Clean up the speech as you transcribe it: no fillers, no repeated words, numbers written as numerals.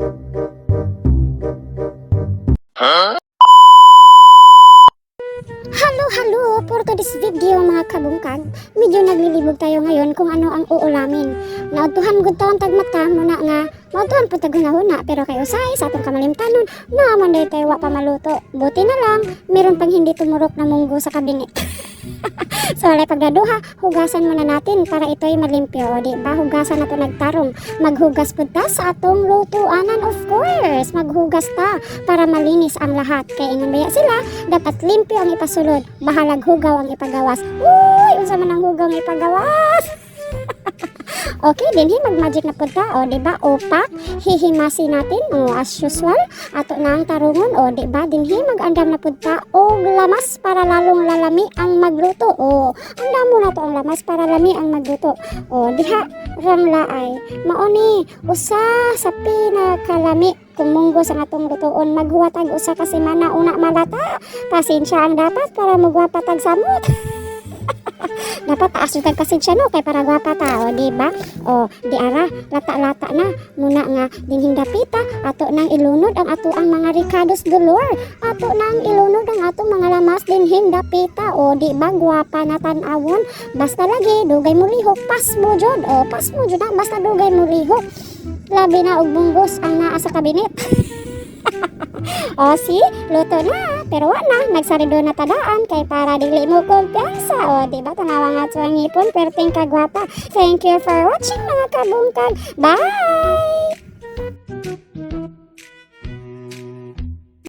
Halo, for today's video mga kabungkag, medyo naglilibog tayo ngayon kung ano ang uulamin. Nautuhan gud taon tagmata muna nga, mautuhan po taghunahuna pero kay usay sa atong kamalimtanon, naman day tayo wa pa maluto. Buti na lang, meron pang hindi tumurok na munggo sa kabinet. So wala pagdaduha, hugasan muna natin para ito'y malimpyo. O di ba, hugasan na to nagtarong. Maghugas po ta sa atong lutuanan, of course. Maghugas ta para malinis ang lahat. Kaya ingon baya sila, dapat limpyo ang ipasulod, bahalag hugaw ang ipagawas. Uy, unsa man ang hugaw nga ipagawas? Okay, dinhi mag-magic na punta, o diba, opak, hihimasin natin, o as usual, ato na ang tarungon, o diba, dinhi mag-andam na punta, o lamas para lalong lalami ang magluto, o andam mo na to ang lamas para lami ang magluto, o diha, ranglaay, mauni, usa sa pinakalami, kung munggo sa atong lutoon, maghuwatag usa ka semana una malata, pasensya ang dapat para magwapatag samot. Dapat taas yung tagkasensya no kay para gwapa ta, o diba? O di ara lata-lata na muna nga dinhing dapita ato nang ilunod ang ato ang mga ricados dolor, ato nang ilunod ang atong mga lamas dinhing dapita, o diba gwapa na tan-awon, basta lagi dugay mo lihok, pas mo jud, o pas mo jud na basta dugay mo lihok, labi na og bunggos ang naa sa kabinet. O si, luto na, pero wala, nagsarido na tadaan kay para dili mo kumpiyansa. O diba, tanawa nga sa ngipon, perting kagwapa. Thank you for watching mga kabungkag. Bye!